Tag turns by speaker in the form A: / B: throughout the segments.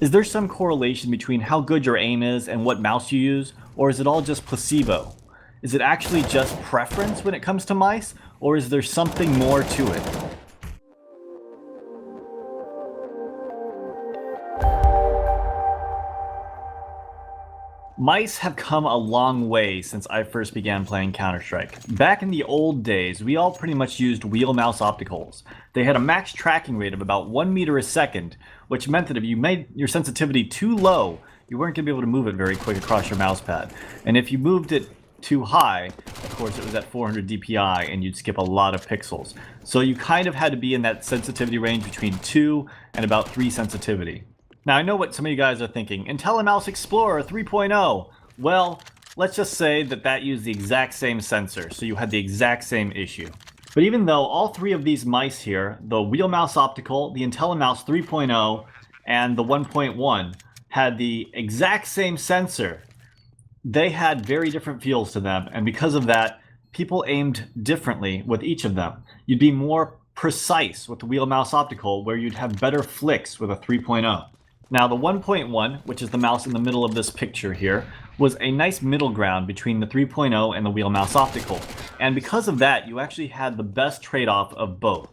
A: Is there some correlation between how good your aim is and what mouse you use, or is it all just placebo? Is it actually just preference when it comes to mice, or is there something more to it? Mice have come a long way since I first began playing Counter-Strike. Back in the old days, we all pretty much used wheel mouse opticals. They had a max tracking rate of about 1 meter a second, which meant that if you made your sensitivity too low, you weren't going to be able to move it very quick across your mouse pad. And if you moved it too high, of course it was at 400 DPI and you'd skip a lot of pixels. So you kind of had to be in that sensitivity range between 2 and about 3 sensitivity. Now I know what some of you guys are thinking, IntelliMouse Explorer 3.0. Well, let's just say that that used the exact same sensor, so you had the exact same issue. But even though all three of these mice here, the wheel mouse optical, the IntelliMouse 3.0, and the 1.1, had the exact same sensor, they had very different feels to them, and because of that, people aimed differently with each of them. You'd be more precise with the wheel mouse optical, where you'd have better flicks with a 3.0. Now the 1.1, which is the mouse in the middle of this picture here, was a nice middle ground between the 3.0 and the wheel mouse optical. And because of that, you actually had the best trade-off of both.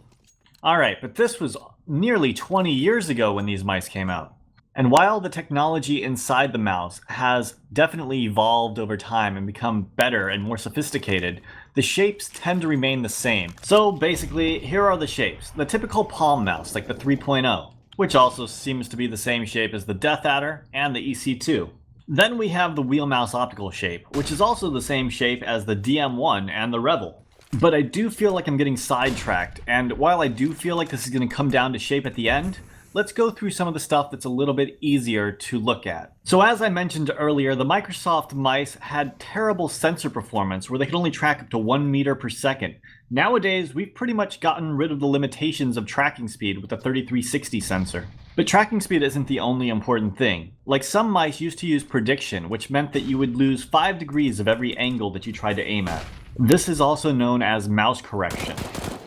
A: Alright, but this was nearly 20 years ago when these mice came out. And while the technology inside the mouse has definitely evolved over time and become better and more sophisticated, the shapes tend to remain the same. So basically, here are the shapes. The typical palm mouse, like the 3.0. Which also seems to be the same shape as the Death Adder and the EC2. Then we have the wheel mouse optical shape, which is also the same shape as the DM1 and the Rebel. But I do feel like I'm getting sidetracked, and while I do feel like this is going to come down to shape at the end, let's go through some of the stuff that's a little bit easier to look at. So as I mentioned earlier, the Microsoft mice had terrible sensor performance where they could only track up to 1 meter per second. Nowadays, we've pretty much gotten rid of the limitations of tracking speed with the 3360 sensor. But tracking speed isn't the only important thing. Like some mice used to use prediction, which meant that you would lose 5 degrees of every angle that you tried to aim at. This is also known as mouse correction.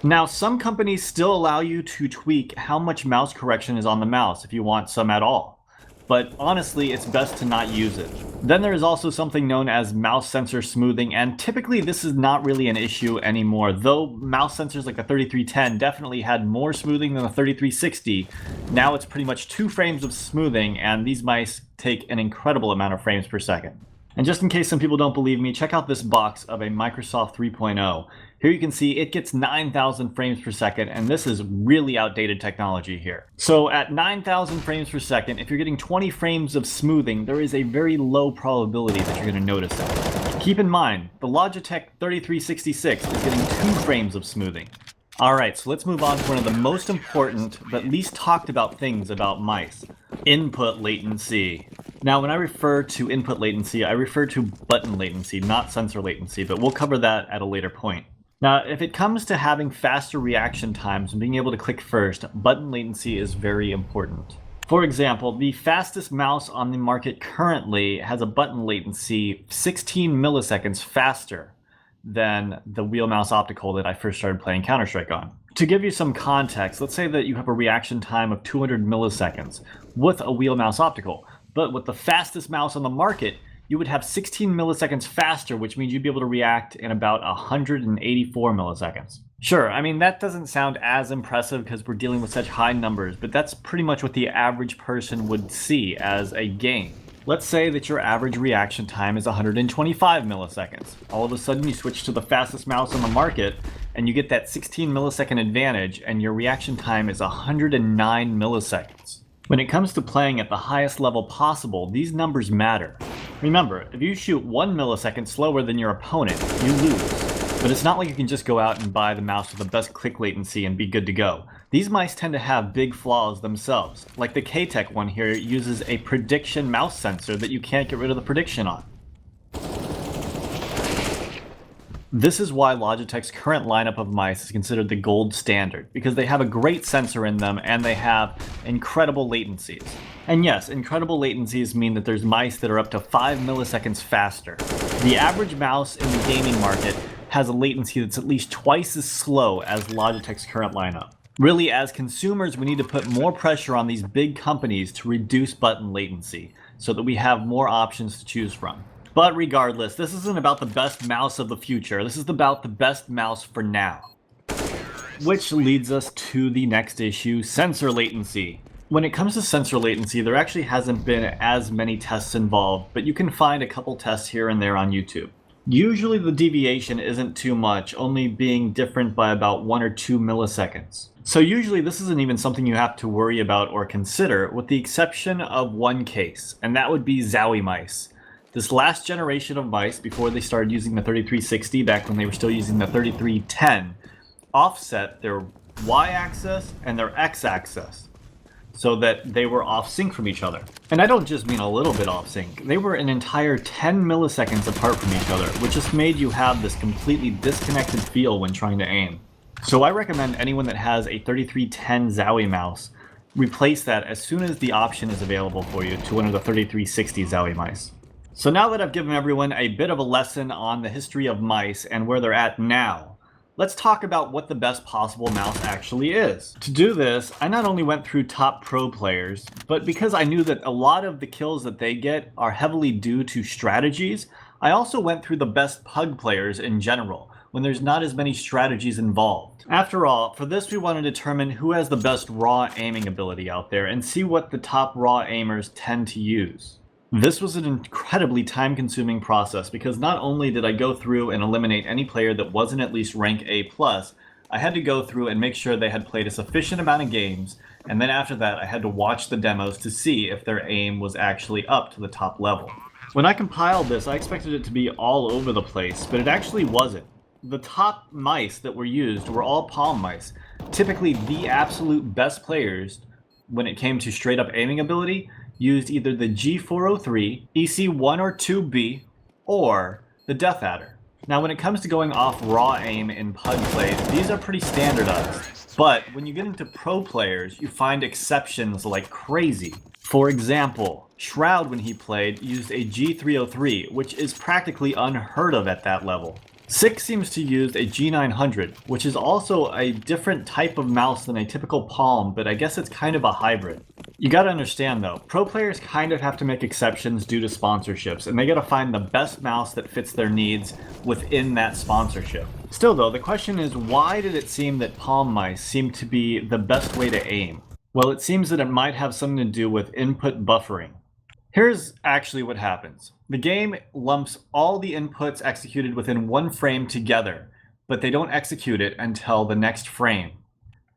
A: Now, some companies still allow you to tweak how much mouse correction is on the mouse if you want some at all. But honestly, it's best to not use it. Then there is also something known as mouse sensor smoothing, and typically this is not really an issue anymore, though mouse sensors like the 3310 definitely had more smoothing than the 3360. Now it's pretty much 2 frames of smoothing, and these mice take an incredible amount of frames per second. And just in case some people don't believe me, check out this box of a Microsoft 3.0. Here you can see it gets 9,000 frames per second, and this is really outdated technology here. So at 9,000 frames per second, if you're getting 20 frames of smoothing, there is a very low probability that you're going to notice it. Keep in mind, the Logitech 3366 is getting 2 frames of smoothing. Alright, so let's move on to one of the most important, but least talked about things about mice. Input latency. Now, when I refer to input latency, I refer to button latency, not sensor latency, but we'll cover that at a later point. Now, if it comes to having faster reaction times and being able to click first, button latency is very important. For example, the fastest mouse on the market currently has a button latency 16 milliseconds faster than the wheel mouse optical that I first started playing Counter-Strike on. To give you some context, let's say that you have a reaction time of 200 milliseconds with a wheel mouse optical, but with the fastest mouse on the market, you would have 16 milliseconds faster, which means you'd be able to react in about 184 milliseconds. Sure, I mean, that doesn't sound as impressive because we're dealing with such high numbers, but that's pretty much what the average person would see as a gain. Let's say that your average reaction time is 125 milliseconds. All of a sudden you switch to the fastest mouse on the market and you get that 16 millisecond advantage and your reaction time is 109 milliseconds. When it comes to playing at the highest level possible, these numbers matter. Remember, if you shoot 1 millisecond slower than your opponent, you lose. But it's not like you can just go out and buy the mouse with the best click latency and be good to go. These mice tend to have big flaws themselves. Like the K-Tech one here uses a prediction mouse sensor that you can't get rid of the prediction on. This is why Logitech's current lineup of mice is considered the gold standard, because they have a great sensor in them and they have incredible latencies. And yes, incredible latencies mean that there's mice that are up to 5 milliseconds faster. The average mouse in the gaming market has a latency that's at least twice as slow as Logitech's current lineup. Really, as consumers, we need to put more pressure on these big companies to reduce button latency so that we have more options to choose from. But regardless, this isn't about the best mouse of the future. This is about the best mouse for now. Which leads us to the next issue, sensor latency. When it comes to sensor latency, there actually hasn't been as many tests involved, but you can find a couple tests here and there on YouTube. Usually the deviation isn't too much, only being different by about 1 or 2 milliseconds. So usually this isn't even something you have to worry about or consider, with the exception of one case, and that would be Zowie mice. This last generation of mice, before they started using the 3360, back when they were still using the 3310, offset their y-axis and their x-axis so that they were off sync from each other. And I don't just mean a little bit off sync, they were an entire 10 milliseconds apart from each other, which just made you have this completely disconnected feel when trying to aim. So I recommend anyone that has a 3310 Zowie mouse replace that as soon as the option is available for you to one of the 3360 Zowie mice. So now that I've given everyone a bit of a lesson on the history of mice and where they're at now, let's talk about what the best possible mouse actually is. To do this, I not only went through top pro players, but because I knew that a lot of the kills that they get are heavily due to strategies, I also went through the best pug players in general, when there's not as many strategies involved. After all, for this we want to determine who has the best raw aiming ability out there and see what the top raw aimers tend to use. This was an incredibly time-consuming process because not only did I go through and eliminate any player that wasn't at least rank A+, I had to go through and make sure they had played a sufficient amount of games, and then after that I had to watch the demos to see if their aim was actually up to the top level. When I compiled this, I expected it to be all over the place, but it actually wasn't. The top mice that were used were all palm mice, typically the absolute best players when it came to straight-up aiming ability, used either the G403, EC1 or 2B, or the Death Adder. Now when it comes to going off raw aim in pug plays, these are pretty standardized. But when you get into pro players, you find exceptions like crazy. For example, Shroud when he played used a G303, which is practically unheard of at that level. Six seems to use a G900, which is also a different type of mouse than a typical palm, but I guess it's kind of a hybrid. You gotta understand though, pro players kind of have to make exceptions due to sponsorships, and they gotta find the best mouse that fits their needs within that sponsorship. Still though, the question is, why did it seem that palm mice seem to be the best way to aim? Well, it seems that it might have something to do with input buffering. Here's actually what happens. The game lumps all the inputs executed within one frame together, but they don't execute it until the next frame.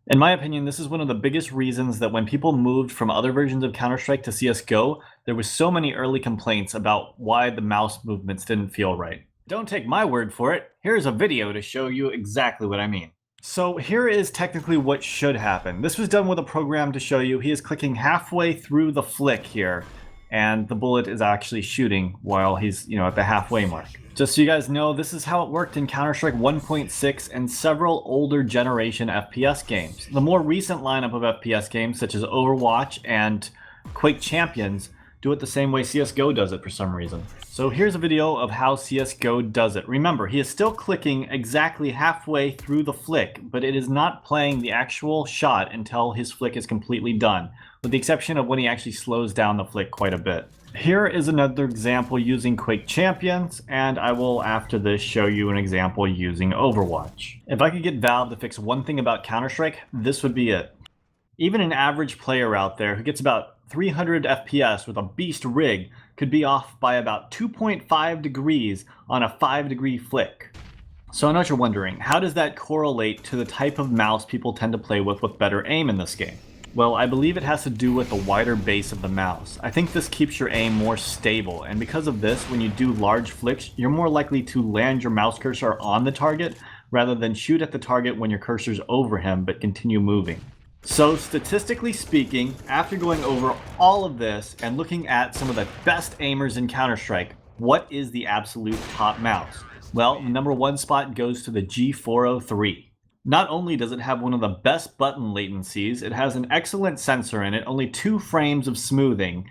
A: In my opinion, this is one of the biggest reasons that when people moved from other versions of Counter-Strike to Csgo, there was so many early complaints about why the mouse movements didn't feel right. Don't take my word for it. Here's a video to show you exactly what I mean. So here is technically what should happen. This was done with a program to show you. He is clicking halfway through the flick here, and the bullet is actually shooting while he's, at the halfway mark. Just so you guys know, this is how it worked in Counter-Strike 1.6 and several older generation FPS games. The more recent lineup of FPS games, such as Overwatch and Quake Champions, do it the same way CSGO does it for some reason. So here's a video of how CSGO does it. Remember, he is still clicking exactly halfway through the flick, but it is not playing the actual shot until his flick is completely done, with the exception of when he actually slows down the flick quite a bit. Here is another example using Quake Champions, and I will after this show you an example using Overwatch. If I could get Valve to fix one thing about Counter-Strike, this would be it. Even an average player out there who gets about 300 FPS with a beast rig could be off by about 2.5 degrees on a 5-degree flick. So I know what you're wondering, how does that correlate to the type of mouse people tend to play with better aim in this game? Well, I believe it has to do with the wider base of the mouse. I think this keeps your aim more stable, and because of this, when you do large flicks, you're more likely to land your mouse cursor on the target rather than shoot at the target when your cursor's over him but continue moving. So statistically speaking, after going over all of this and looking at some of the best aimers in Counter-Strike, what is the absolute top mouse? Well, the number one spot goes to the G403. Not only does it have one of the best button latencies, it has an excellent sensor in it, only 2 frames of smoothing,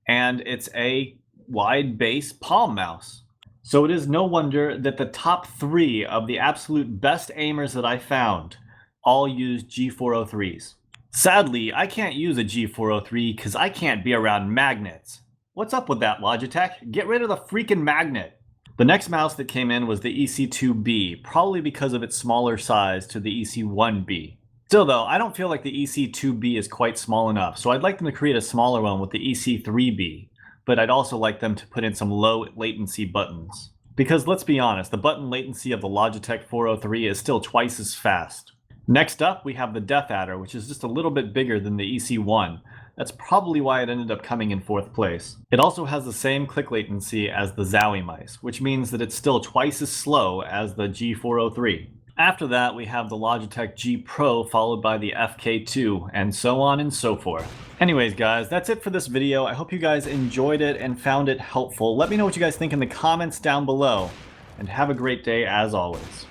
A: and it's a wide base palm mouse. So it is no wonder that the top 3 of the absolute best aimers that I found all use G403s. Sadly, I can't use a G403 because I can't be around magnets. What's up with that, Logitech? Get rid of the freaking magnet! The next mouse that came in was the EC2B, probably because of its smaller size to the EC1B. Still though, I don't feel like the EC2B is quite small enough, so I'd like them to create a smaller one with the EC3B, but I'd also like them to put in some low latency buttons. Because let's be honest, the button latency of the Logitech 403 is still twice as fast. Next up, we have the Death Adder, which is just a little bit bigger than the EC1. That's probably why it ended up coming in 4th place. It also has the same click latency as the Zowie mice, which means that it's still twice as slow as the G403. After that, we have the Logitech G Pro followed by the FK2, and so on and so forth. Anyways guys, that's it for this video. I hope you guys enjoyed it and found it helpful. Let me know what you guys think in the comments down below, and have a great day as always.